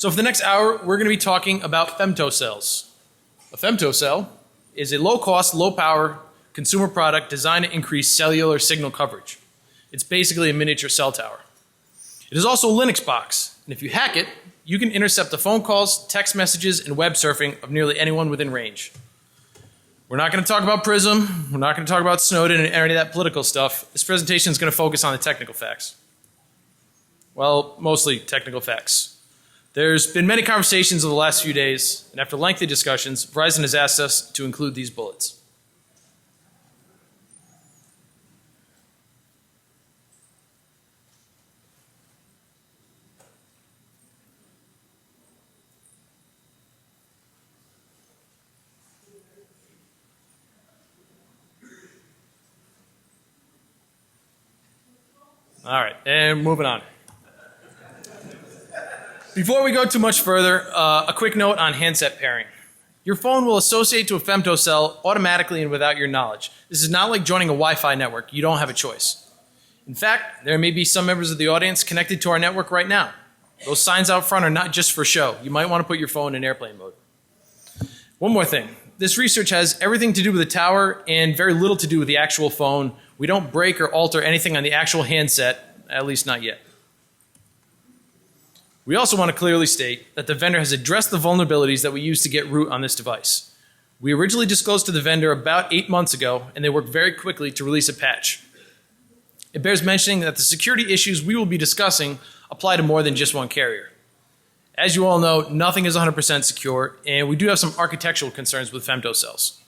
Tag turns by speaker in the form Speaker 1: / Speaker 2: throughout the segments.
Speaker 1: So for the next hour, we're going to be talking about femtocells. A femtocell is a low-cost, low-power consumer product designed to increase cellular signal coverage. It's basically a miniature cell tower. It is also a Linux box, and if you hack it, you can intercept the phone calls, text messages, and web surfing of nearly anyone within range. We're not going to talk about Prism, we're not going to talk about Snowden and any of that political stuff. This presentation is going to focus on the technical facts. Well, mostly technical facts. There's been many conversations over the last few days, and after lengthy discussions, Verizon has asked us to include these bullets. All right, and moving on. Before we go too much further, a quick note on handset pairing. Your phone will associate to a femtocell automatically and without your knowledge. This is not like joining a Wi-Fi network. You don't have a choice. In fact, there may be some members of the audience connected to our network right now. Those signs out front are not just for show. You might want to put your phone in airplane mode. One more thing. This research has everything to do with the tower and very little to do with the actual phone. We don't break or alter anything on the actual handset, at least not yet. We also want to clearly state that the vendor has addressed the vulnerabilities that we use to get root on this device. We originally disclosed to the vendor about 8 months ago, and they worked very quickly to release a patch. It bears mentioning that the security issues we will be discussing apply to more than just one carrier. As you all know, nothing is 100% secure, and we do have some architectural concerns with femtocells.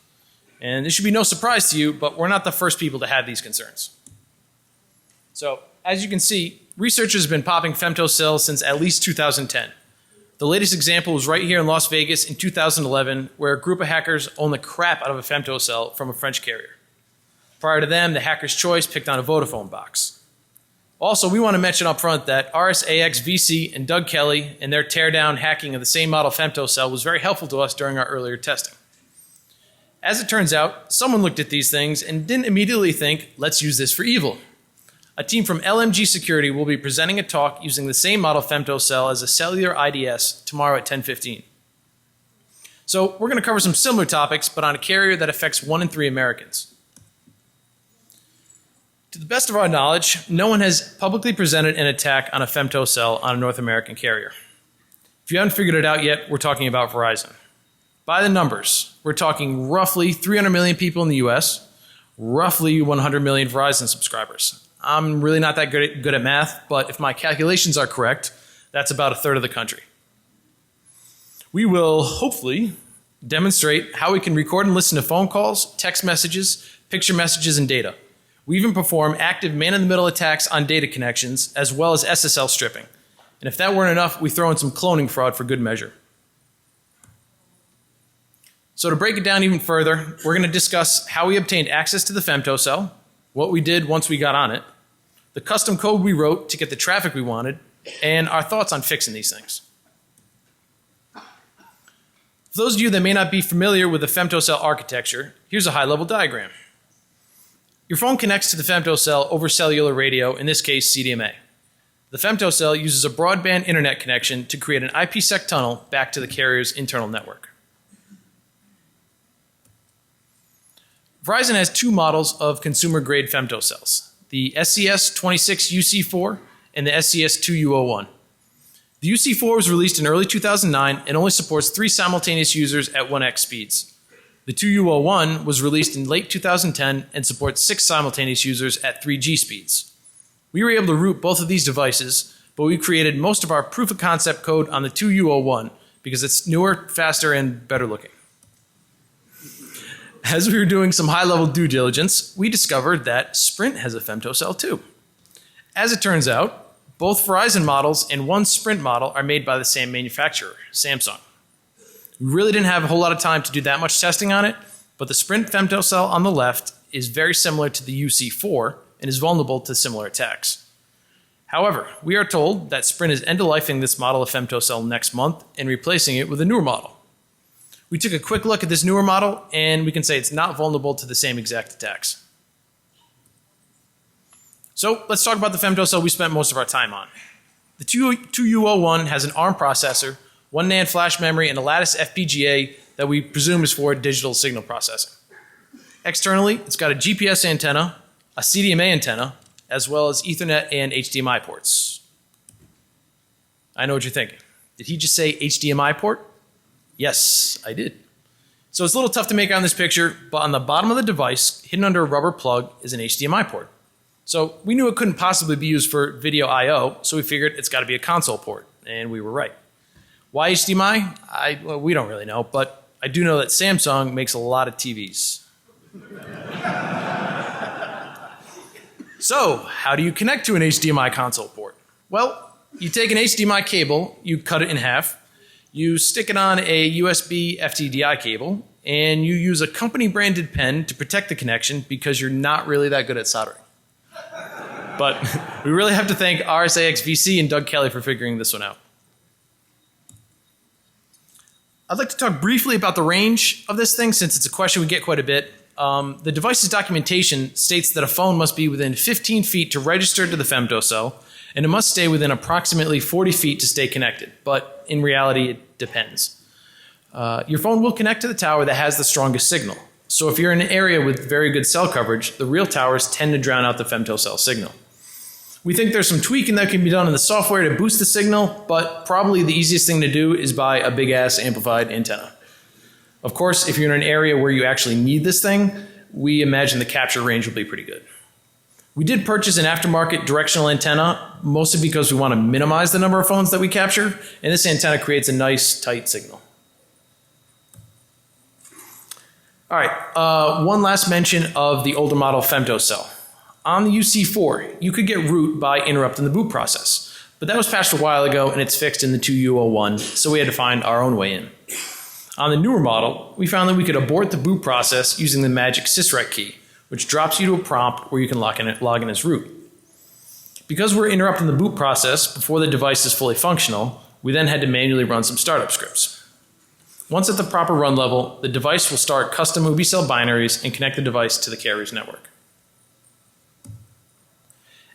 Speaker 1: And this should be no surprise to you, but we're not the first people to have these concerns. So, as you can see, researchers have been popping femtocells since at least 2010. The latest example was right here in Las Vegas in 2011, where a group of hackers owned the crap out of a femtocell from a French carrier. Prior to them, the hacker's choice picked on a Vodafone box. Also, we want to mention up front that RSAX VC and Doug Kelly and their teardown hacking of the same model femtocell was very helpful to us during our earlier testing. As it turns out, someone looked at these things and didn't immediately think, let's use this for evil. A team from LMG Security will be presenting a talk using the same model femtocell as a cellular IDS tomorrow at 10:15. So we're going to cover some similar topics, but on a carrier that affects 1 in 3 Americans. To the best of our knowledge, no one has publicly presented an attack on a femtocell on a North American carrier. If you haven't figured it out yet, we're talking about Verizon. By the numbers, we're talking roughly 300 million people in the US, roughly 100 million Verizon subscribers. I'm really not that good at math, but if my calculations are correct, that's about a third of the country. We will hopefully demonstrate how we can record and listen to phone calls, text messages, picture messages, and data. We even perform active man-in-the-middle attacks on data connections, as well as SSL stripping. And if that weren't enough, we throw in some cloning fraud for good measure. So to break it down even further, we're going to discuss how we obtained access to the femtocell, what we did once we got on it, the custom code we wrote to get the traffic we wanted, and our thoughts on fixing these things. For those of you that may not be familiar with the Femtocell architecture, here's a high-level diagram. Your phone connects to the femtocell over cellular radio, in this case CDMA. The femtocell uses a broadband internet connection to create an IPsec tunnel back to the carrier's internal network. Verizon has 2 models of consumer-grade femtocells, the SCS26UC4 and the SCS2U01. The UC4 was released in early 2009 and only supports 3 simultaneous users at 1x speeds. The 2U01 was released in late 2010 and supports 6 simultaneous users at 3G speeds. We were able to root both of these devices, but we created most of our proof of concept code on the 2U01 because it's newer, faster, and better looking. As we were doing some high-level due diligence, we discovered that Sprint has a femtocell too. As it turns out, both Verizon models and one Sprint model are made by the same manufacturer, Samsung. We really didn't have a whole lot of time to do that much testing on it, but the Sprint femtocell on the left is very similar to the UC4 and is vulnerable to similar attacks. However, we are told that Sprint is end-of-lifing this model of femtocell next month and replacing it with a newer model. We took a quick look at this newer model, and we can say it's not vulnerable to the same exact attacks. So let's talk about the femtocell we spent most of our time on. The 2U01 has an ARM processor 1 NAND flash memory, and a Lattice FPGA that we presume is for digital signal processing. Externally, it's got a GPS antenna, a CDMA antenna, as well as Ethernet and HDMI ports. I know what you're thinking. Did he just say HDMI port? Yes, I did. So it's a little tough to make out in this picture, but on the bottom of the device, hidden under a rubber plug, is an HDMI port. So we knew it couldn't possibly be used for video I/O, so we figured it's got to be a console port, and we were right. Why HDMI? Well, we don't really know, but I do know that Samsung makes a lot of TVs. So, how do you connect to an HDMI console port? Well, you take an HDMI cable, you cut it in half, you stick it on a USB FTDI cable, and you use a company-branded pen to protect the connection because you're not really that good at soldering. But we really have to thank RSAXVC and Doug Kelly for figuring this one out. I'd like to talk briefly about the range of this thing since it's a question we get quite a bit. The device's documentation states that a phone must be within 15 feet to register to the femtocell, and it must stay within approximately 40 feet to stay connected. But in reality, it depends. Your phone will connect to the tower that has the strongest signal. So if you're in an area with very good cell coverage, the real towers tend to drown out the femtocell signal. We think there's some tweaking that can be done in the software to boost the signal, but probably the easiest thing to do is buy a big-ass amplified antenna. Of course, if you're in an area where you actually need this thing, we imagine the capture range will be pretty good. We did purchase an aftermarket directional antenna, mostly because we want to minimize the number of phones that we capture, and this antenna creates a nice, tight signal. All right, one last mention of the older model femtocell. On the UC4, you could get root by interrupting the boot process, but that was patched a while ago and it's fixed in the 2U01, so we had to find our own way in. On the newer model, we found that we could abort the boot process using the magic sysrec key, which drops you to a prompt where you can log in as root. Because we're interrupting the boot process before the device is fully functional, we then had to manually run some startup scripts. Once at the proper run level, the device will start custom UbiCell binaries and connect the device to the carrier's network.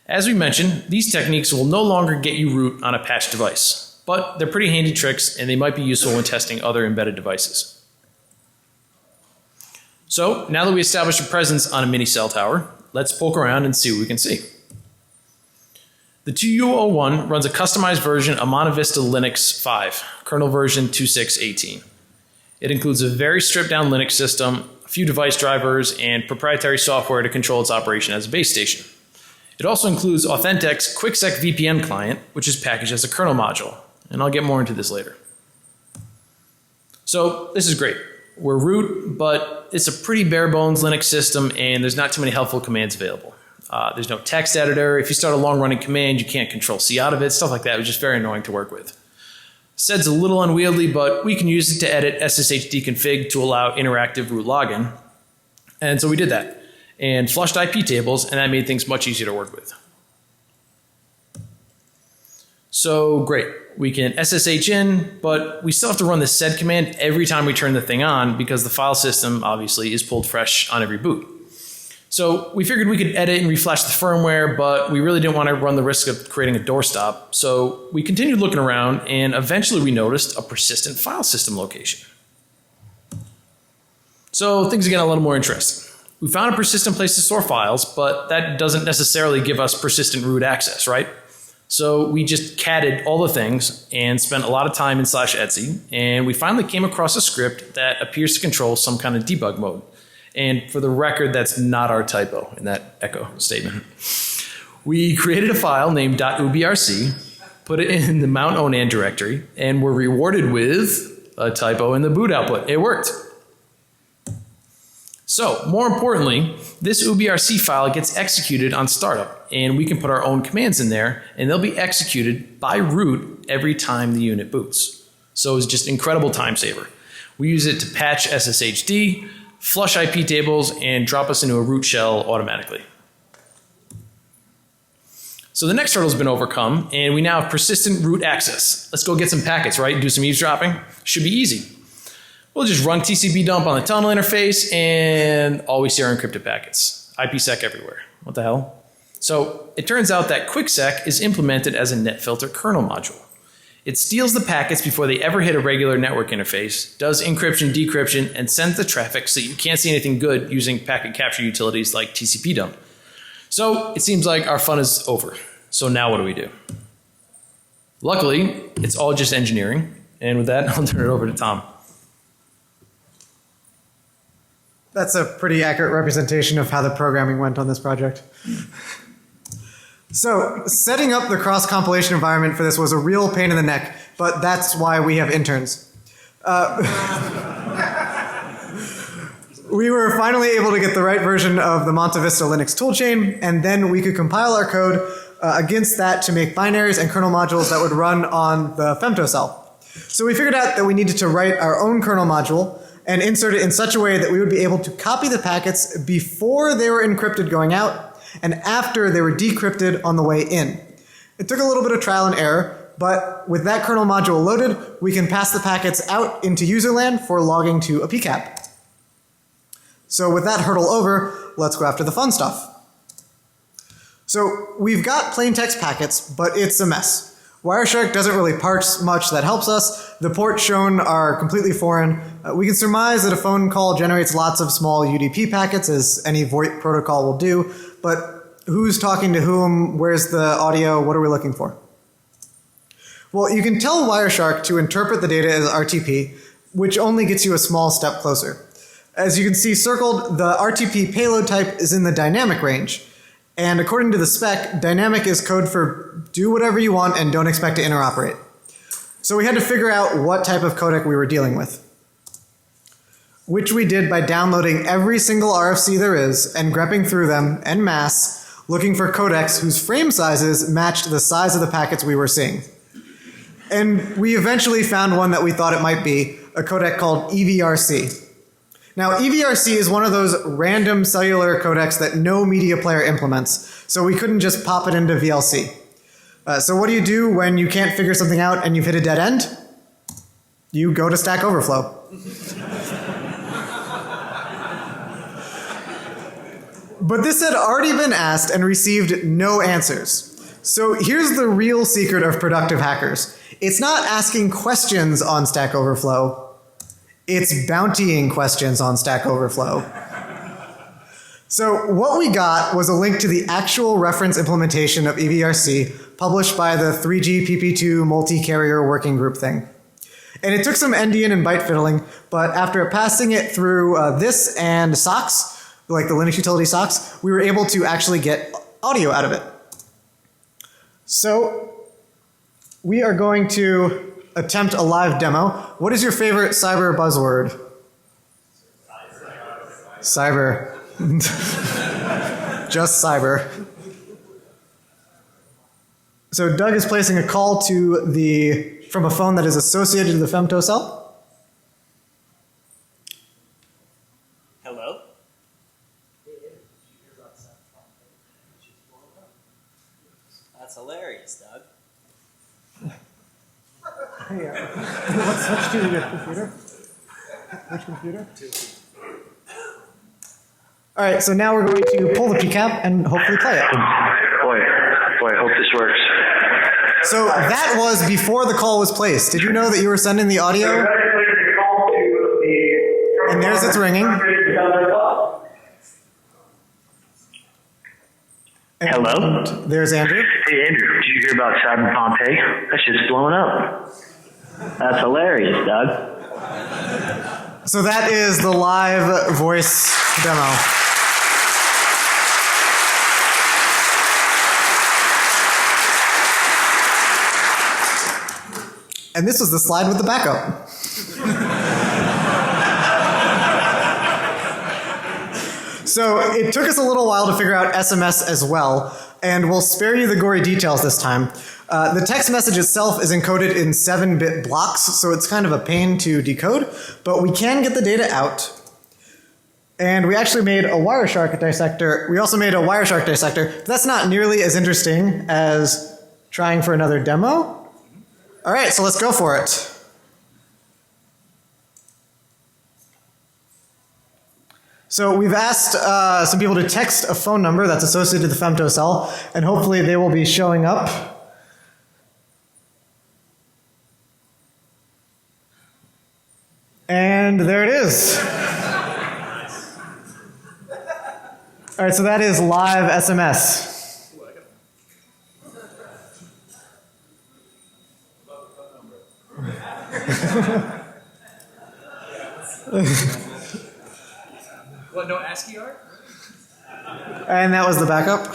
Speaker 1: As we mentioned, these techniques will no longer get you root on a patched device, but they're pretty handy tricks and they might be useful when testing other embedded devices. So now that we established a presence on a mini cell tower, let's poke around and see what we can see. The 2U01 runs a customized version of Monte Vista Linux 5, kernel version 2618. It includes a very stripped down Linux system, a few device drivers, and proprietary software to control its operation as a base station. It also includes Authentic's QuickSec VPN client, which is packaged as a kernel module, and I'll get more into this later. So this is great. We're root, but it's a pretty bare bones Linux system and there's not too many helpful commands available. There's no text editor. If you start a long running command, you can't control C out of it, stuff like that. It was just very annoying to work with. Sed's a little unwieldy, but we can use it to edit SSHD config to allow interactive root login. And so we did that. And flushed IP tables, and that made things much easier to work with. So great, we can SSH in, but we still have to run the sed command every time we turn the thing on because the file system obviously is pulled fresh on every boot. So we figured we could edit and reflash the firmware, but we really didn't want to run the risk of creating a doorstop. So we continued looking around and eventually we noticed a persistent file system location. So things are getting a little more interesting. We found a persistent place to store files, but that doesn't necessarily give us persistent root access, right? So we just catted all the things and spent a lot of time in /etc, and we finally came across a script that appears to control some kind of debug mode. And for the record, that's not our typo in that echo statement. We created a file named .ubrc, put it in the mount onan directory, and were rewarded with a typo in the boot output. It worked. So, more importantly, this ubrc file gets executed on startup, and we can put our own commands in there, and they'll be executed by root every time the unit boots. So it's just an incredible time saver. We use it to patch SSHD, flush IP tables, and drop us into a root shell automatically. So the next hurdle's been overcome, and we now have persistent root access. Let's go get some packets, right? Do some eavesdropping. Should be easy. We'll just run TCP dump on the tunnel interface and always see our encrypted packets. IPsec everywhere. What the hell? So it turns out that QuickSec is implemented as a NetFilter kernel module. It steals the packets before they ever hit a regular network interface, does encryption, decryption, and sends the traffic so you can't see anything good using packet capture utilities like TCP dump. So it seems like our fun is over. So now what do we do? Luckily, it's all just engineering. And with that, I'll turn it over to Tom.
Speaker 2: That's a pretty accurate representation of how the programming went on this project. So setting up the cross-compilation environment for this was a real pain in the neck, but that's why we have interns. We were finally able to get the right version of the Monte Vista Linux toolchain, and then we could compile our code against that to make binaries and kernel modules that would run on the Femtocell. So we figured out that we needed to write our own kernel module and insert it in such a way that we would be able to copy the packets before they were encrypted going out and after they were decrypted on the way in. It took a little bit of trial and error, but with that kernel module loaded, we can pass the packets out into userland for logging to a PCAP. So with that hurdle over, let's go after the fun stuff. So we've got plain text packets, but it's a mess. Wireshark doesn't really parse much that helps us. The ports shown are completely foreign. We can surmise that a phone call generates lots of small UDP packets, as any VoIP protocol will do, but who's talking to whom? Where's the audio? What are we looking for? Well, you can tell Wireshark to interpret the data as RTP, which only gets you a small step closer. As you can see circled, the RTP payload type is in the dynamic range. And according to the spec, dynamic is code for do whatever you want and don't expect to interoperate. So we had to figure out what type of codec we were dealing with, which we did by downloading every single RFC there is and grepping through them en masse, looking for codecs whose frame sizes matched the size of the packets we were seeing. And we eventually found one that we thought it might be, a codec called EVRC. Now, EVRC is one of those random cellular codecs that no media player implements, so we couldn't just pop it into VLC. So what do you do when you can't figure something out and you've hit a dead end? You go to Stack Overflow. But this had already been asked and received no answers. So here's the real secret of productive hackers. It's not asking questions on Stack Overflow. It's bountying questions on Stack Overflow. So what we got was a link to the actual reference implementation of EVRC published by the 3GPP2 multi-carrier working group thing. And it took some endian and byte fiddling, but after passing it through this and SOCKS, like the Linux utility SOCKS, we were able to actually get audio out of it. So we are going to attempt a live demo. What is your favorite cyber buzzword? Cyber. Just cyber. So Doug is placing a call to from a phone that is associated to the Femtocell.
Speaker 3: Hello? That's hilarious, Doug.
Speaker 2: Hey, let's switch to your computer. Which computer? All right, so now we're going to pull the PCAP and hopefully play it.
Speaker 4: Boy, I hope this works.
Speaker 2: So that was before the call was placed. Did you know that you were sending the audio? And there's its ringing. And
Speaker 4: Hello?
Speaker 2: There's Andrew.
Speaker 4: Hey Andrew, did you hear about Cyber Pompeii? That shit's blowing up.
Speaker 3: That's hilarious, Doug.
Speaker 2: So that is the live voice demo. And this was the slide with the backup. So it took us a little while to figure out SMS as well, and we'll spare you the gory details this time. The text message itself is encoded in 7-bit blocks, so it's kind of a pain to decode, but we can get the data out. And we actually made a Wireshark dissector. We also made a Wireshark dissector, but that's not nearly as interesting as trying for another demo. All right, so let's go for it. So we've asked some people to text a phone number that's associated to the Femtocell, and hopefully they will be showing up. And there it is. All right, so that is live SMS.
Speaker 1: What, no ASCII art?
Speaker 2: And that was the backup.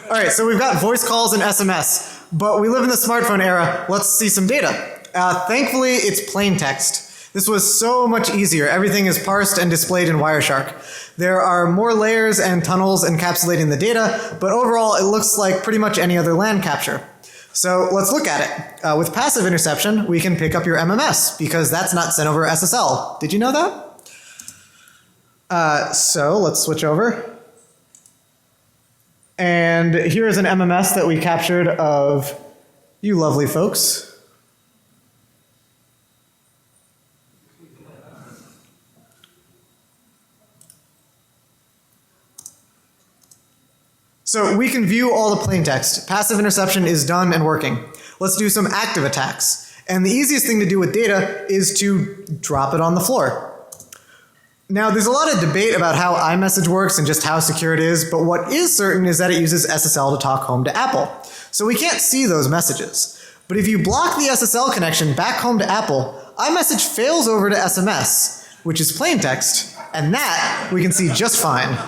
Speaker 2: All right, so we've got voice calls and SMS, but we live in the smartphone era. Let's see some data. Thankfully, it's plain text. This was so much easier. Everything is parsed and displayed in Wireshark. There are more layers and tunnels encapsulating the data, but overall it looks like pretty much any other LAN capture. So let's look at it. With passive interception, we can pick up your MMS because that's not sent over SSL. Did you know that? So let's switch over. And here's an MMS that we captured of you lovely folks. So we can view all the plain text. Passive interception is done and working. Let's do some active attacks. And the easiest thing to do with data is to drop it on the floor. Now, there's a lot of debate about how iMessage works and just how secure it is, but what is certain is that it uses SSL to talk home to Apple. So we can't see those messages. But if you block the SSL connection back home to Apple, iMessage fails over to SMS, which is plain text, and that we can see just fine.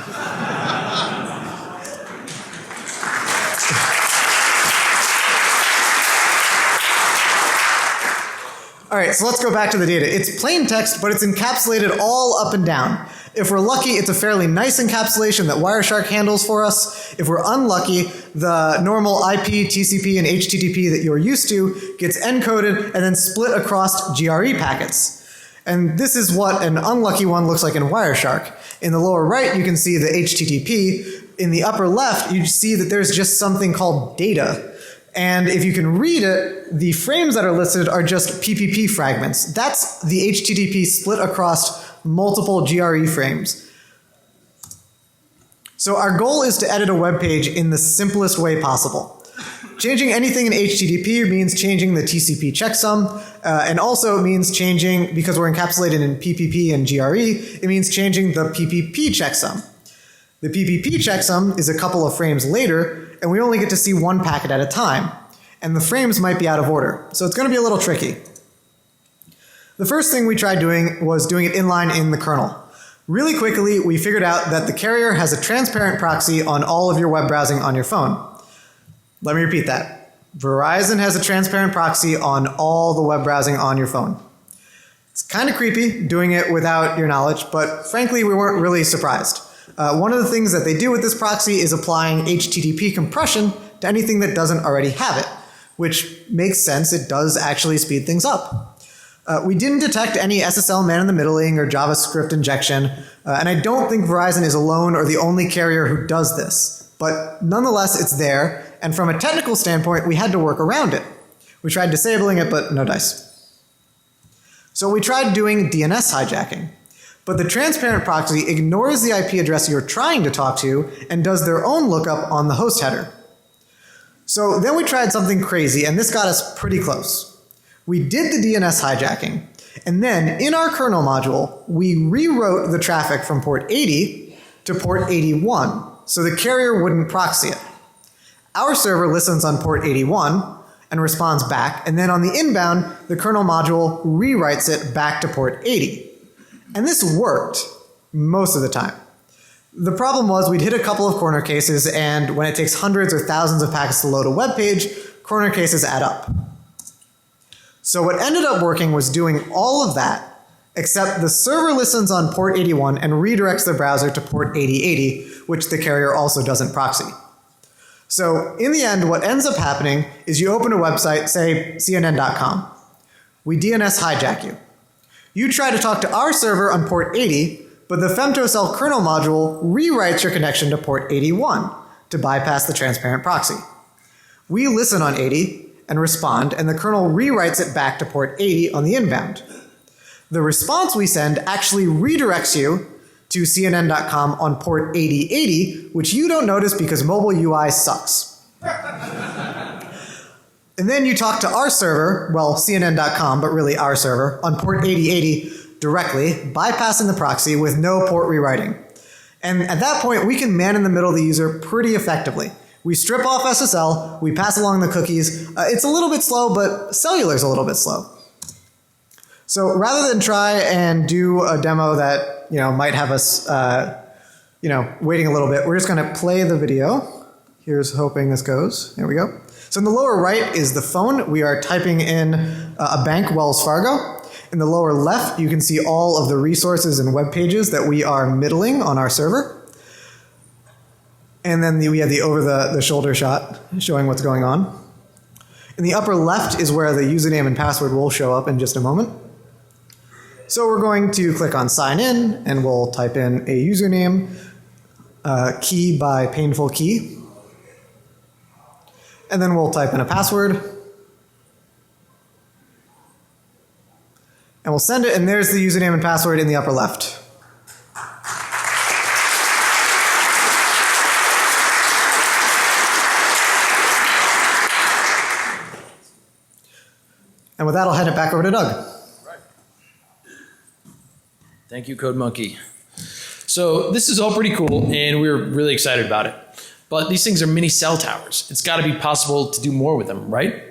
Speaker 2: All right, so let's go back to the data. It's plain text, but it's encapsulated all up and down. If we're lucky, it's a fairly nice encapsulation that Wireshark handles for us. If we're unlucky, the normal IP, TCP, and HTTP that you're used to gets encoded and then split across GRE packets. And this is what an unlucky one looks like in Wireshark. In the lower right, you can see the HTTP. In the upper left, you see that there's just something called data. And if you can read it, the frames that are listed are just PPP fragments. That's the HTTP split across multiple GRE frames. So our goal is to edit a web page in the simplest way possible. Changing anything in HTTP means changing the TCP checksum, and also it means changing, because we're encapsulated in PPP and GRE, it means changing the PPP checksum. The PPP checksum is a couple of frames later, and we only get to see one packet at a time. And the frames might be out of order. So it's going to be a little tricky. The first thing we tried doing was doing it inline in the kernel. Really quickly, we figured out that the carrier has a transparent proxy on all of your web browsing on your phone. Let me repeat that. Verizon has a transparent proxy on all the web browsing on your phone. It's kind of creepy doing it without your knowledge, but frankly, we weren't really surprised. One of the things that they do with this proxy is applying HTTP compression to anything that doesn't already have it, which makes sense. It does actually speed things up. We didn't detect any SSL man-in-the-middling or JavaScript injection, and I don't think Verizon is alone or the only carrier who does this. But nonetheless, it's there, and from a technical standpoint, we had to work around it. We tried disabling it, but no dice. So we tried doing DNS hijacking. But the transparent proxy ignores the IP address you're trying to talk to and does their own lookup on the host header. So then we tried something crazy, and this got us pretty close. We did the DNS hijacking, and then in our kernel module, we rewrote the traffic from port 80 to port 81, so the carrier wouldn't proxy it. Our server listens on port 81 and responds back, and then on the inbound, the kernel module rewrites it back to port 80. And this worked most of the time. The problem was we'd hit a couple of corner cases, and when it takes hundreds or thousands of packets to load a web page, corner cases add up. So what ended up working was doing all of that, except the server listens on port 81 and redirects the browser to port 8080, which the carrier also doesn't proxy. So in the end, what ends up happening is you open a website, say CNN.com. We DNS hijack you. You try to talk to our server on port 80, but the Femtocell kernel module rewrites your connection to port 81 to bypass the transparent proxy. We listen on 80 and respond, and the kernel rewrites it back to port 80 on the inbound. The response we send actually redirects you to CNN.com on port 8080, which you don't notice because mobile UI sucks. And then you talk to our server, well, CNN.com, but really our server, on port 8080 directly, bypassing the proxy with no port rewriting. And at that point, we can man in the middle the user pretty effectively. We strip off SSL, we pass along the cookies. It's a little bit slow, but cellular's a little bit slow. So rather than try and do a demo that might have us waiting a little bit, we're just going to play the video. Here's hoping this goes. There we go. So in the lower right is the phone. We are typing in a bank, Wells Fargo. In the lower left, you can see all of the resources and web pages that we are middling on our server. And then we have the over-the-shoulder shot showing what's going on. In the upper left is where the username and password will show up in just a moment. So we're going to click on sign in, and we'll type in a username, key by painful key. And then we'll type in a password. And we'll send it, and there's the username and password in the upper left. And with that, I'll hand it back over to Doug.
Speaker 1: Thank you, Code Monkey. So this is all pretty cool, and we're really excited about it. But these things are mini cell towers. It's got to be possible to do more with them, right?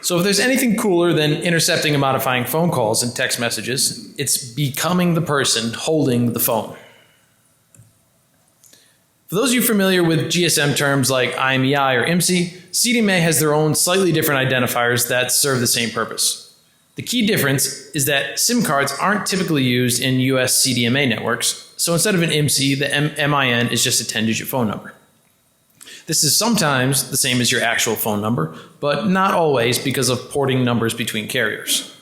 Speaker 1: So if there's anything cooler than intercepting and modifying phone calls and text messages, it's becoming the person holding the phone. For those of you familiar with GSM terms like IMEI or IMSI, CDMA has their own slightly different identifiers that serve the same purpose. The key difference is that SIM cards aren't typically used in US CDMA networks, so instead of an IMSI, the MIN is just a 10-digit phone number. This is sometimes the same as your actual phone number, but not always because of porting numbers between carriers.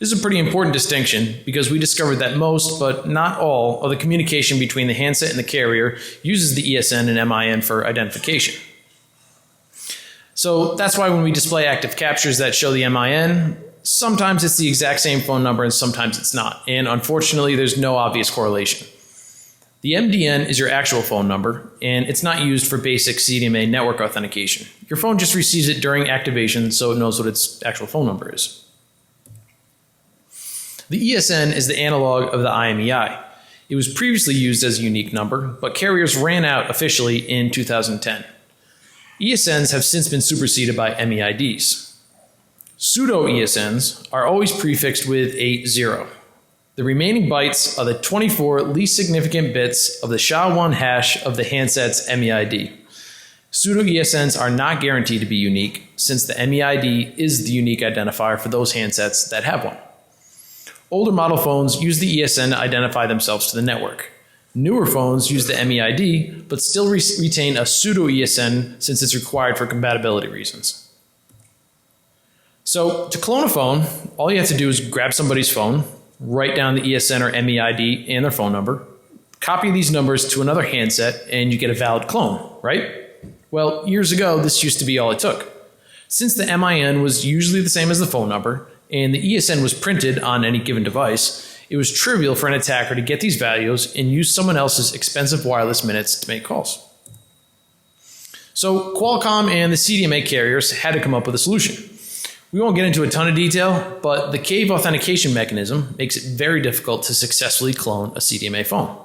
Speaker 1: This is a pretty important distinction because we discovered that most, but not all, of the communication between the handset and the carrier uses the ESN and MIN for identification. So that's why when we display active captures that show the MIN, sometimes it's the exact same phone number and sometimes it's not. And unfortunately, there's no obvious correlation. The MDN is your actual phone number, and it's not used for basic CDMA network authentication. Your phone just receives it during activation, so it knows what its actual phone number is. The ESN is the analog of the IMEI. It was previously used as a unique number, but carriers ran out officially in 2010. ESNs have since been superseded by MEIDs. Pseudo ESNs are always prefixed with a 0. The remaining bytes are the 24 least significant bits of the SHA-1 hash of the handset's MEID. Pseudo ESNs are not guaranteed to be unique, since the MEID is the unique identifier for those handsets that have one. Older model phones use the ESN to identify themselves to the network. Newer phones use the MEID, but still retain a pseudo ESN since it's required for compatibility reasons. So to clone a phone, all you have to do is grab somebody's phone, write down the ESN or MEID and their phone number, copy these numbers to another handset, and you get a valid clone, right? Well, years ago, this used to be all it took. Since the MIN was usually the same as the phone number, and the ESN was printed on any given device, it was trivial for an attacker to get these values and use someone else's expensive wireless minutes to make calls. So Qualcomm and the CDMA carriers had to come up with a solution. We won't get into a ton of detail, but the cave authentication mechanism makes it very difficult to successfully clone a CDMA phone.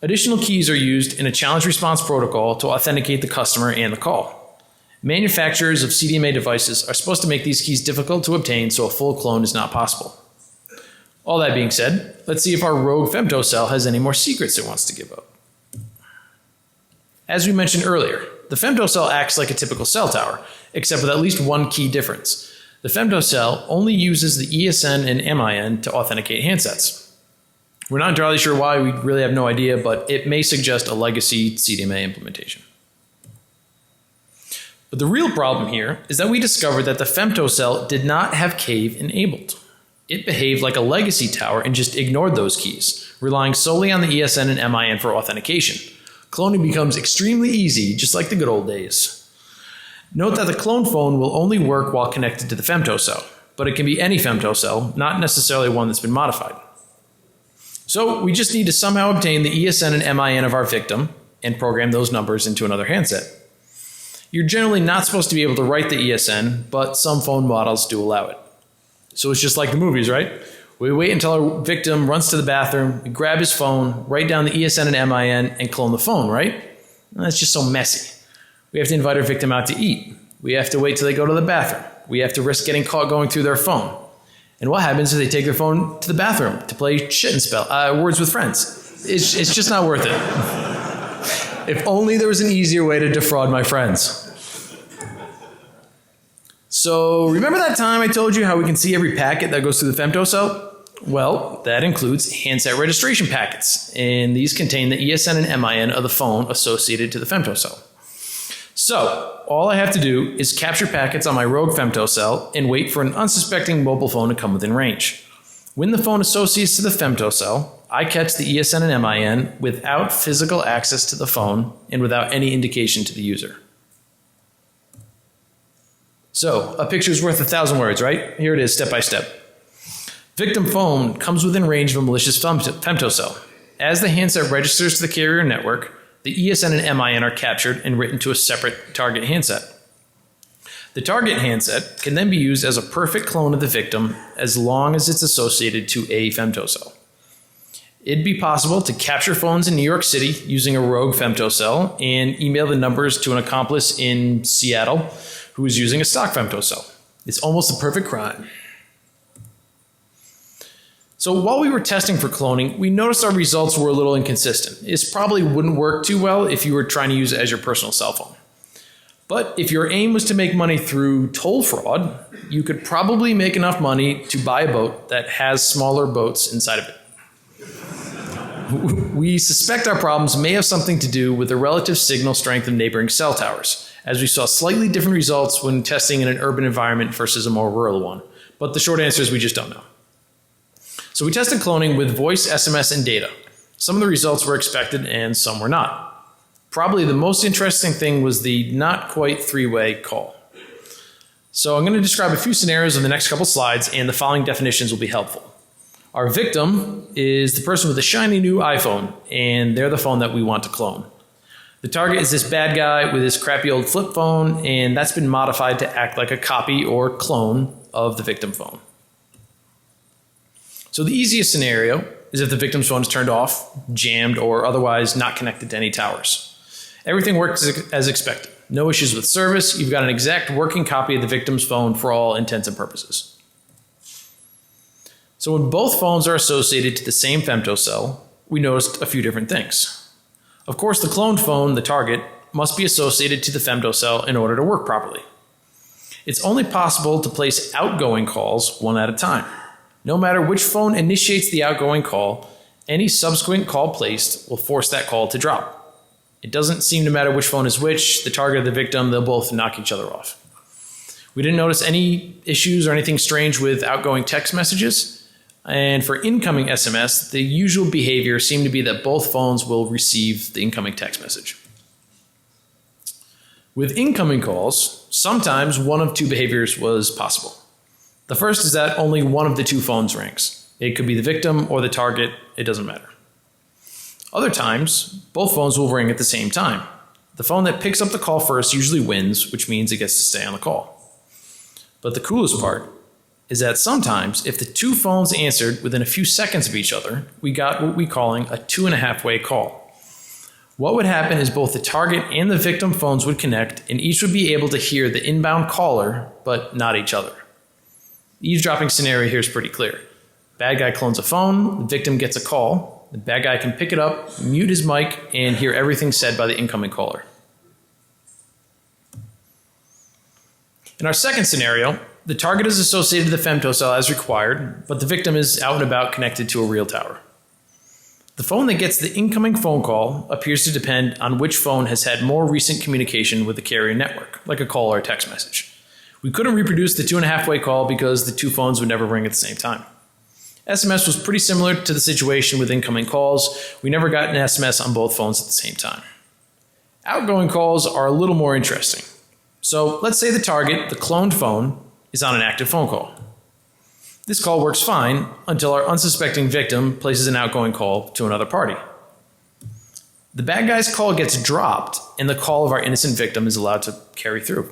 Speaker 1: Additional keys are used in a challenge response protocol to authenticate the customer and the call. Manufacturers of CDMA devices are supposed to make these keys difficult to obtain so a full clone is not possible. All that being said, let's see if our rogue Femtocell has any more secrets it wants to give up. As we mentioned earlier, the Femtocell acts like a typical cell tower, except with at least one key difference. The Femtocell only uses the ESN and MIN to authenticate handsets. We're not entirely sure why, we really have no idea, but it may suggest a legacy CDMA implementation. But the real problem here is that we discovered that the Femtocell did not have cave enabled. It behaved like a legacy tower and just ignored those keys, relying solely on the ESN and MIN for authentication. Cloning becomes extremely easy, just like the good old days. Note that the clone phone will only work while connected to the Femtocell, but it can be any Femtocell, not necessarily one that's been modified. So we just need to somehow obtain the ESN and MIN of our victim and program those numbers into another handset. You're generally not supposed to be able to write the ESN, but some phone models do allow it. So it's just like the movies, right? We wait until our victim runs to the bathroom, we grab his phone, write down the ESN and MIN, and clone the phone, right? And that's just so messy. We have to invite our victim out to eat. We have to wait till they go to the bathroom. We have to risk getting caught going through their phone. And what happens if they take their phone to the bathroom to play shit and spell words with friends? It's just not worth it. If only there was an easier way to defraud my friends. So remember that time I told you how we can see every packet that goes through the femtocell? Well, that includes handset registration packets, and these contain the ESN and MIN of the phone associated to the femtocell. So all I have to do is capture packets on my rogue femtocell and wait for an unsuspecting mobile phone to come within range. When the phone associates to the femtocell, I catch the ESN and MIN without physical access to the phone and without any indication to the user. So, a picture is worth 1,000 words, right? Here it is, step by step. Victim phone comes within range of a malicious femtocell. As the handset registers to the carrier network, the ESN and MIN are captured and written to a separate target handset. The target handset can then be used as a perfect clone of the victim as long as it's associated to a femtocell. It'd be possible to capture phones in New York City using a rogue femtocell and email the numbers to an accomplice in Seattle who is using a stock femtocell. It's almost a perfect crime. So while we were testing for cloning, we noticed our results were a little inconsistent. It probably wouldn't work too well if you were trying to use it as your personal cell phone. But if your aim was to make money through toll fraud, you could probably make enough money to buy a boat that has smaller boats inside of it. We suspect our problems may have something to do with the relative signal strength of neighboring cell towers, as we saw slightly different results when testing in an urban environment versus a more rural one. But the short answer is we just don't know. So we tested cloning with voice, SMS, and data. Some of the results were expected and some were not. Probably the most interesting thing was the not quite three-way call. So I'm going to describe a few scenarios in the next couple slides, and the following definitions will be helpful. Our victim is the person with a shiny new iPhone, and they're the phone that we want to clone. The target is this bad guy with his crappy old flip phone, and that's been modified to act like a copy or clone of the victim phone. So the easiest scenario is if the victim's phone is turned off, jammed, or otherwise not connected to any towers. Everything works as expected. No issues with service. You've got an exact working copy of the victim's phone for all intents and purposes. So when both phones are associated to the same femtocell, we noticed a few different things. Of course, the cloned phone, the target, must be associated to the femtocell in order to work properly. It's only possible to place outgoing calls one at a time. No matter which phone initiates the outgoing call, any subsequent call placed will force that call to drop. It doesn't seem to matter which phone is which, the target or the victim, they'll both knock each other off. We didn't notice any issues or anything strange with outgoing text messages. And for incoming SMS, the usual behavior seemed to be that both phones will receive the incoming text message. With incoming calls, sometimes one of two behaviors was possible. The first is that only one of the two phones rings. It could be the victim or the target, it doesn't matter. Other times, both phones will ring at the same time. The phone that picks up the call first usually wins, which means it gets to stay on the call. But the coolest part is that sometimes, if the two phones answered within a few seconds of each other, we got what we're calling a 2.5-way call. What would happen is both the target and the victim phones would connect, and each would be able to hear the inbound caller, but not each other. The eavesdropping scenario here is pretty clear. Bad guy clones a phone, the victim gets a call, the bad guy can pick it up, mute his mic, and hear everything said by the incoming caller. In our second scenario, the target is associated to the femtocell as required, but the victim is out and about connected to a real tower. The phone that gets the incoming phone call appears to depend on which phone has had more recent communication with the carrier network, like a call or a text message. We couldn't reproduce the 2.5-way call because the two phones would never ring at the same time. SMS was pretty similar to the situation with incoming calls. We never got an SMS on both phones at the same time. Outgoing calls are a little more interesting. So let's say the target, the cloned phone, is on an active phone call. This call works fine until our unsuspecting victim places an outgoing call to another party. The bad guy's call gets dropped and the call of our innocent victim is allowed to carry through.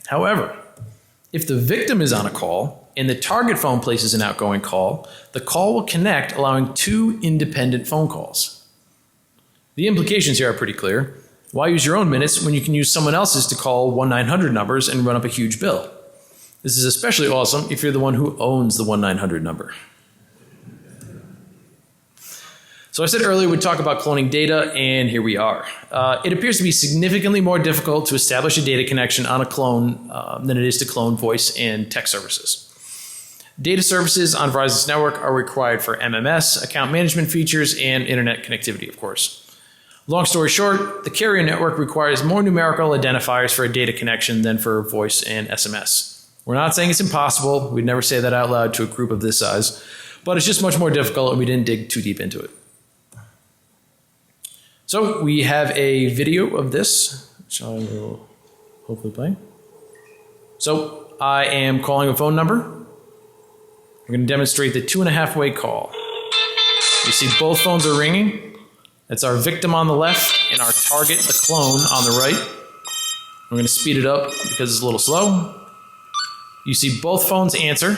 Speaker 1: However, if the victim is on a call and the target phone places an outgoing call, the call will connect, allowing 2 independent phone calls. The implications here are pretty clear. Why use your own minutes when you can use someone else's to call 1-900 numbers and run up a huge bill? This is especially awesome if you're the one who owns the 1-900 number. So I said earlier we'd talk about cloning data, and here we are. It appears to be significantly more difficult to establish a data connection on a clone than it is to clone voice and text services. Data services on Verizon's network are required for MMS, account management features, and internet connectivity, of course. Long story short, the carrier network requires more numerical identifiers for a data connection than for voice and SMS. We're not saying it's impossible. We'd never say that out loud to a group of this size, but it's just much more difficult and we didn't dig too deep into it. So we have a video of this, which I will hopefully play. So I am calling a phone number. We're going to demonstrate the 2.5-way call. You see both phones are ringing. That's our victim on the left and our target, the clone, on the right. We're going to speed it up because it's a little slow. You see both phones answer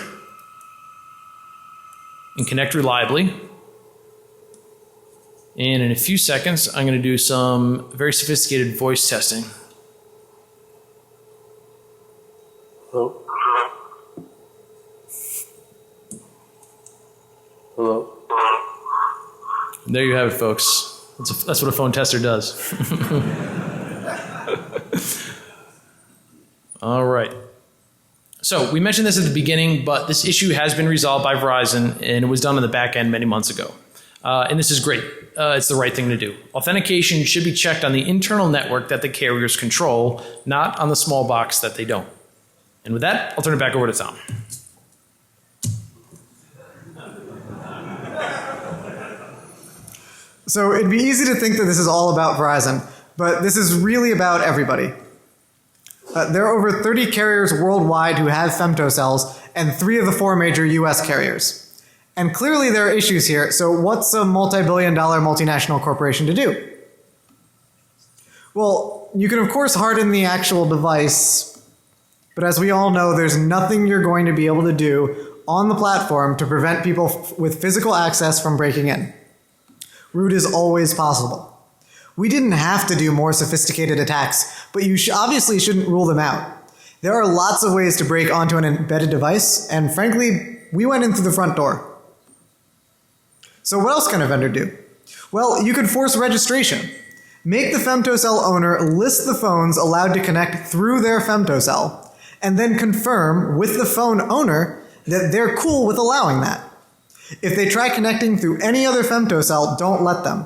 Speaker 1: and connect reliably. And in a few seconds, I'm going to do some very sophisticated voice testing.
Speaker 5: Hello? Hello?
Speaker 1: There you have it, folks. That's what a phone tester does. All right. So we mentioned this at the beginning, but this issue has been resolved by Verizon, and it was done on the back end many months ago. And this is great. It's the right thing to do. Authentication should be checked on the internal network that the carriers control, not on the small box that they don't. And with that, I'll turn it back over to Tom.
Speaker 2: So it'd be easy to think that this is all about Verizon, but this is really about everybody. There are over 30 carriers worldwide who have femtocells, and 3 of the 4 major US carriers. And clearly there are issues here, so what's a multi-billion-dollar multinational corporation to do? Well, you can of course harden the actual device, but as we all know, there's nothing you're going to be able to do on the platform to prevent people with physical access from breaking in. Root is always possible. We didn't have to do more sophisticated attacks, but you obviously shouldn't rule them out. There are lots of ways to break onto an embedded device, and frankly, we went in through the front door. So what else can a vendor do? Well, you could force registration. Make the femtocell owner list the phones allowed to connect through their femtocell, and then confirm with the phone owner that they're cool with allowing that. If they try connecting through any other femtocell, don't let them.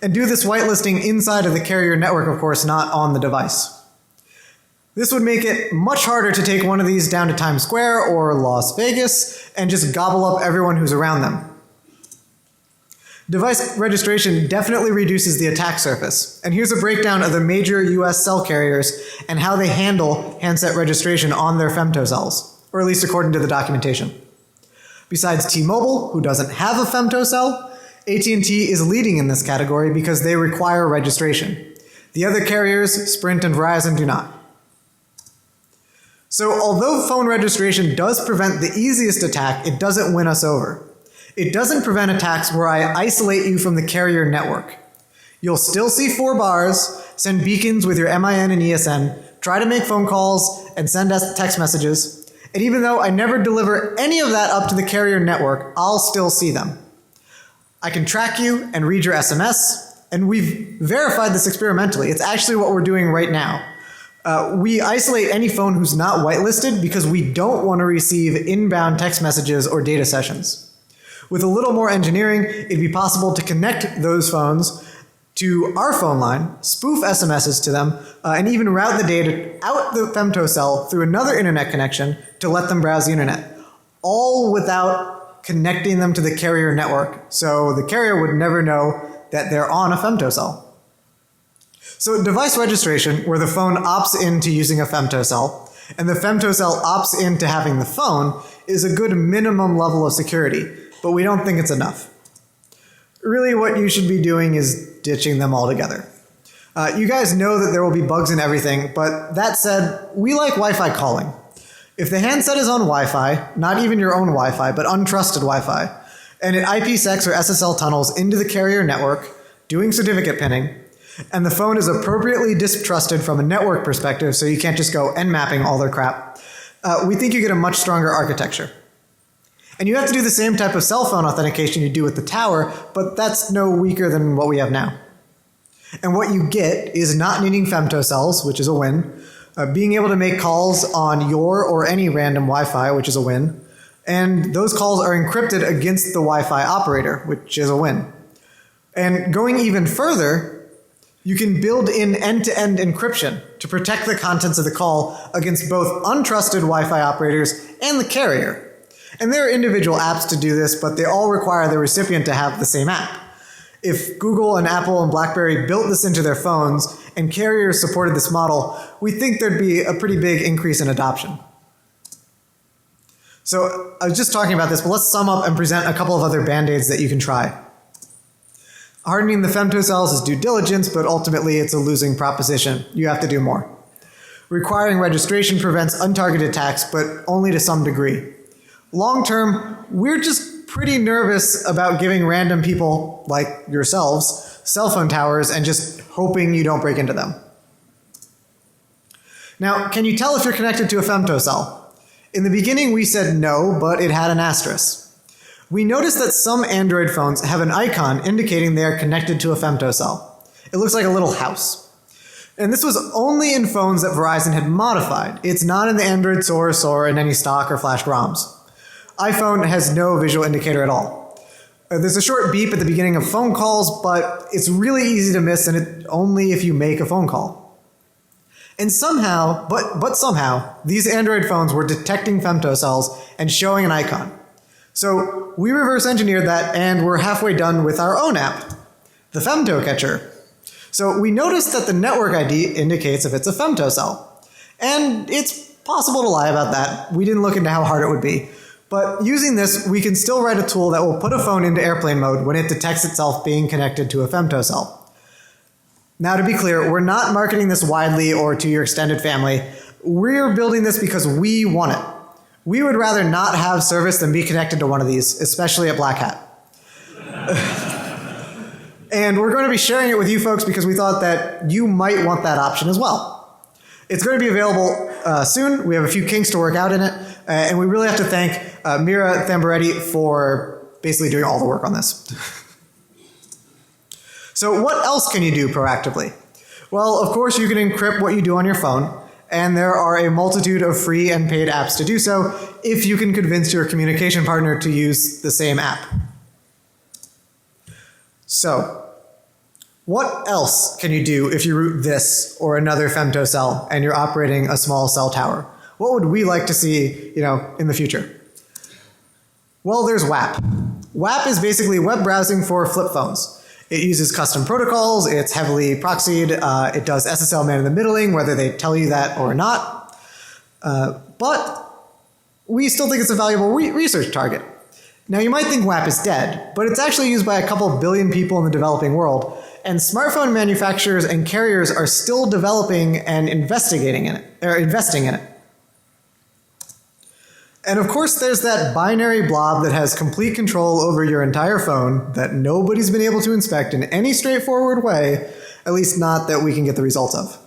Speaker 2: And do this whitelisting inside of the carrier network, of course, not on the device. This would make it much harder to take one of these down to Times Square or Las Vegas and just gobble up everyone who's around them. Device registration definitely reduces the attack surface, and here's a breakdown of the major US cell carriers and how they handle handset registration on their femtocells, or at least according to the documentation. Besides T-Mobile, who doesn't have a femtocell, AT&T is leading in this category because they require registration. The other carriers, Sprint and Verizon, do not. So although phone registration does prevent the easiest attack, it doesn't win us over. It doesn't prevent attacks where I isolate you from the carrier network. You'll still see 4 bars, send beacons with your MIN and ESN, try to make phone calls, and send us text messages. And even though I never deliver any of that up to the carrier network, I'll still see them. I can track you and read your SMS, and we've verified this experimentally. It's actually what we're doing right now. We isolate any phone who's not whitelisted because we don't want to receive inbound text messages or data sessions. With a little more engineering, it'd be possible to connect those phones to our phone line, spoof SMSs to them, and even route the data out the femtocell through another internet connection to let them browse the internet, all without connecting them to the carrier network, so the carrier would never know that they're on a femtocell. So device registration, where the phone opts into using a femtocell, and the femtocell opts into having the phone, is a good minimum level of security, but we don't think it's enough. Really what you should be doing is ditching them altogether. You guys know that there will be bugs in everything, but that said, we like Wi-Fi calling. If the handset is on Wi-Fi, not even your own Wi-Fi, but untrusted Wi-Fi, and it IPsec or SSL tunnels into the carrier network, doing certificate pinning, and the phone is appropriately distrusted from a network perspective, so you can't just go nmapping all their crap, we think you get a much stronger architecture. And you have to do the same type of cell phone authentication you do with the tower, but that's no weaker than what we have now. And what you get is not needing femtocells, which is a win, being able to make calls on your or any random Wi-Fi, which is a win, and those calls are encrypted against the Wi-Fi operator, which is a win. And going even further, you can build in end-to-end encryption to protect the contents of the call against both untrusted Wi-Fi operators and the carrier. And there are individual apps to do this, but they all require the recipient to have the same app. If Google and Apple and BlackBerry built this into their phones and carriers supported this model, we think there'd be a pretty big increase in adoption. So I was just talking about this, but let's sum up and present a couple of other band-aids that you can try. Hardening the femtocells is due diligence, but ultimately it's a losing proposition. You have to do more. Requiring registration prevents untargeted attacks, but only to some degree. Long term, we're just pretty nervous about giving random people, like yourselves, cell phone towers and just hoping you don't break into them. Now, can you tell if you're connected to a femtocell? In the beginning, we said no, but it had an asterisk. We noticed that some Android phones have an icon indicating they are connected to a femtocell. It looks like a little house. And this was only in phones that Verizon had modified. It's not in the Android source or in any stock or flash ROMs. iPhone has no visual indicator at all. There's a short beep at the beginning of phone calls, but it's really easy to miss, and it only if you make a phone call. And somehow, but somehow, these Android phones were detecting femtocells and showing an icon. So we reverse engineered that, and we're halfway done with our own app, the Femtocatcher. So we noticed that the network ID indicates if it's a femtocell. And it's possible to lie about that. We didn't look into how hard it would be. But using this, we can still write a tool that will put a phone into airplane mode when it detects itself being connected to a femtocell. Now, to be clear, we're not marketing this widely or to your extended family. We're building this because we want it. We would rather not have service than be connected to one of these, especially at BlackHat. And we're going to be sharing it with you folks because we thought that you might want that option as well. It's going to be available soon. We have a few kinks to work out in it. And we really have to thank Mira Thambaretti for basically doing all the work on this. So what else can you do proactively? Well, of course, you can encrypt what you do on your phone. And there are a multitude of free and paid apps to do so if you can convince your communication partner to use the same app. So, what else can you do if you root this or another femtocell and you're operating a small cell tower? What would we like to see, in the future? Well, there's WAP. WAP is basically web browsing for flip phones. It uses custom protocols, it's heavily proxied, it does SSL man in the middling, whether they tell you that or not. But we still think it's a valuable research target. Now you might think WAP is dead, but it's actually used by a couple billion people in the developing world, and smartphone manufacturers and carriers are still developing and investing in it. And of course there's that binary blob that has complete control over your entire phone that nobody's been able to inspect in any straightforward way, at least not that we can get the results of.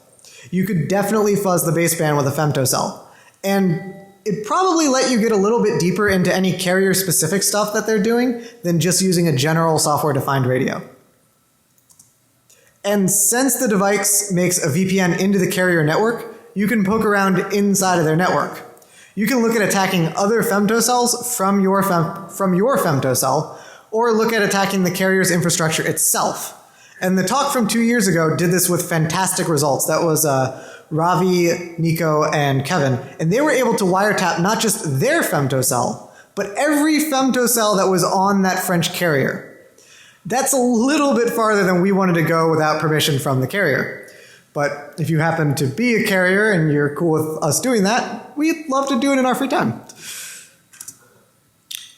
Speaker 2: You could definitely fuzz the baseband with a femtocell. And it'd probably let you get a little bit deeper into any carrier-specific stuff that they're doing than just using a general software-defined radio. And since the device makes a VPN into the carrier network, you can poke around inside of their network. You can look at attacking other femtocells from your femtocell, or look at attacking the carrier's infrastructure itself. And the talk from 2 years ago did this with fantastic results. That was Ravi, Nico, and Kevin. And they were able to wiretap not just their femtocell, but every femtocell that was on that French carrier. That's a little bit farther than we wanted to go without permission from the carrier. But if you happen to be a carrier and you're cool with us doing that, we'd love to do it in our free time.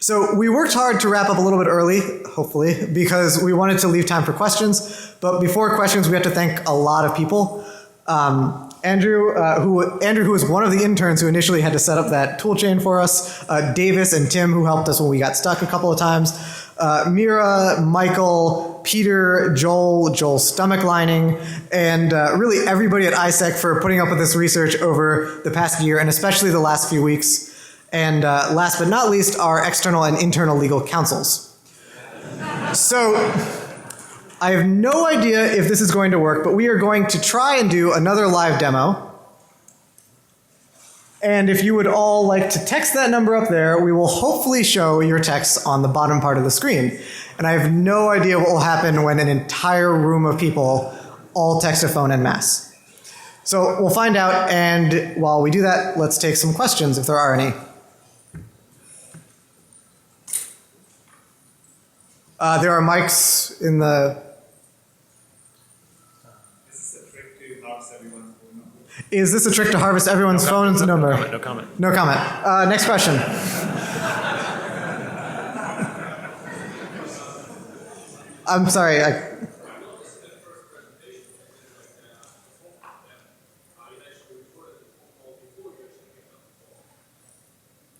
Speaker 2: So we worked hard to wrap up a little bit early, hopefully, because we wanted to leave time for questions. But before questions, we have to thank a lot of people. Andrew, who was one of the interns who initially had to set up that toolchain for us, Davis and Tim, who helped us when we got stuck a couple of times, Mira, Michael, Peter, Joel's stomach lining, and really everybody at ISEC for putting up with this research over the past year, and especially the last few weeks. And last but not least, our external and internal legal counsels. So I have no idea if this is going to work, but we are going to try and do another live demo. And if you would all like to text that number up there, we will hopefully show your texts on the bottom part of the screen. And I have no idea what will happen when an entire room of people all text a phone en masse. So we'll find out, and while we do that, let's take some questions if there are any. There are mics in the... Is this a trick to harvest everyone's phone's number?
Speaker 1: No comment.
Speaker 2: No comment. Next question. I'm sorry.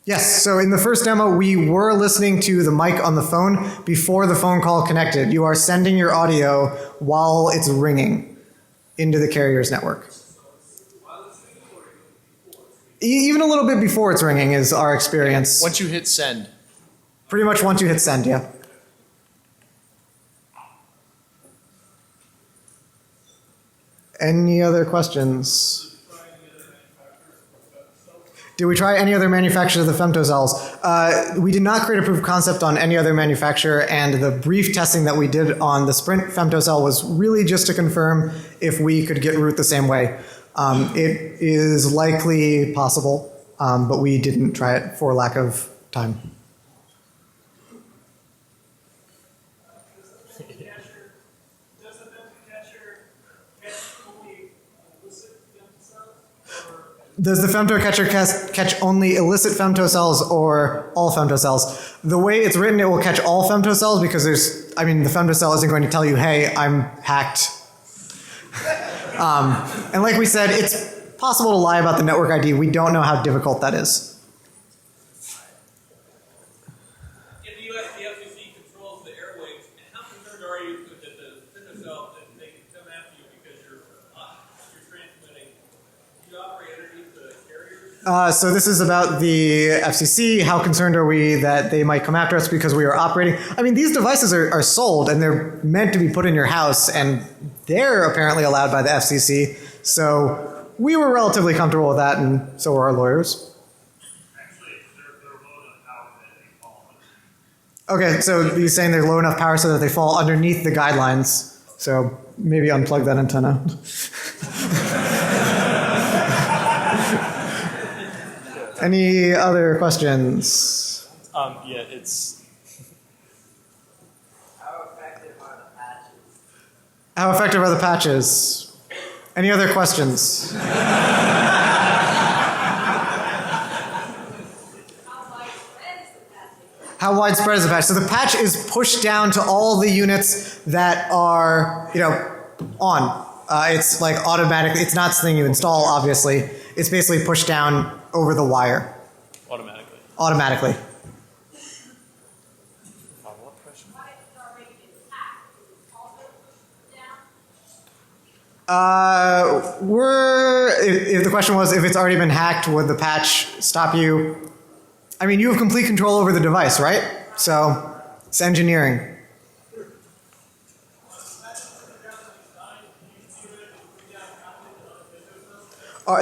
Speaker 2: Yes, so in the first demo, we were listening to the mic on the phone before the phone call connected. You are sending your audio while it's ringing into the carrier's network. Even a little bit before it's ringing is our experience.
Speaker 1: Once you hit send.
Speaker 2: Pretty much once you hit send, yeah. Any other questions? Did we try any other manufacturer of the femtocells? We did not create a proof of concept on any other manufacturer, and the brief testing that we did on the Sprint femtocell was really just to confirm if we could get root the same way. It is likely possible, but we didn't try it for lack of time. Does the femtocatcher catch only illicit femtocells or all femtocells? The way it's written, it will catch all femtocells because the femtocell isn't going to tell you, hey, I'm hacked. And like we said, it's possible to lie about the network ID. We don't know how difficult that is.
Speaker 6: In the US, the FCC controls the airwaves. And how concerned are you that the femtocell, that they can come after you because you're transmitting? Do you operate underneath the carriers?
Speaker 2: So this is about the FCC. How concerned are we that they might come after us because we are operating? I mean, these devices are sold and they're meant to be put in your house, and they're apparently allowed by the FCC. So we were relatively comfortable with that, and so were our lawyers.
Speaker 6: Actually, they're low enough power that they fall.
Speaker 2: Okay, so you're saying they're low enough power so that they fall underneath the guidelines. So maybe unplug that antenna. Any other questions?
Speaker 1: Yeah, it's...
Speaker 3: How effective are the patches?
Speaker 2: How effective are the patches? Any other questions? How widespread is the patch? So the patch is pushed down to all the units that are, on. It's like automatic. It's not something you install, obviously. It's basically pushed down over the wire.
Speaker 1: Automatically.
Speaker 2: Automatically. If the question was if it's already been hacked, would the patch stop you? I mean, you have complete control over the device, right? So it's engineering.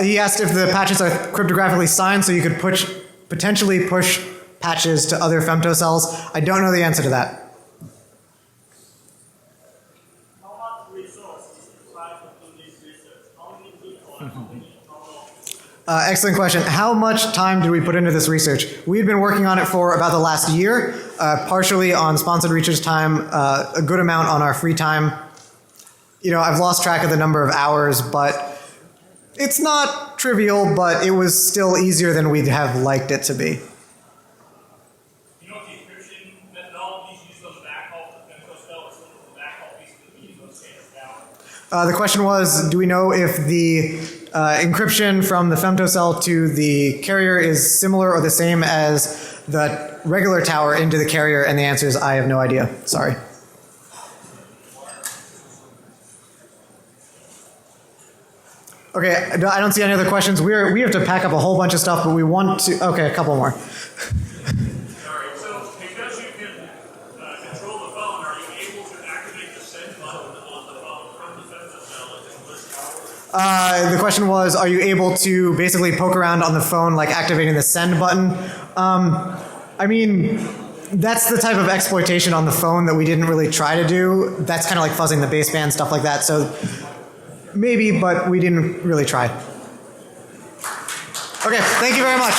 Speaker 2: He asked if the patches are cryptographically signed so you could potentially push patches to other femtocells. I don't know the answer to that. Excellent question. How much time did we put into this research? We've been working on it for about the last year, partially on sponsored research time, a good amount on our free time. I've lost track of the number of hours, but it's not trivial, but it was still easier than we'd have liked it to be.
Speaker 6: If you
Speaker 2: The question was, do we know if the encryption from the femtocell to the carrier is similar or the same as the regular tower into the carrier? And the answer is I have no idea. Sorry. Okay, I don't see any other questions. We have to pack up a whole bunch of stuff, but we want to. Okay, a couple more.
Speaker 6: All right, so because you can control the phone, are you able to activate the send button on the phone from the femtocell and list hours?
Speaker 2: The question was, are you able to basically poke around on the phone, like activating the send button? I mean, that's the type of exploitation on the phone that we didn't really try to do. That's kind of like fuzzing the baseband, stuff like that. So maybe, but we didn't really try. Okay, thank you very much.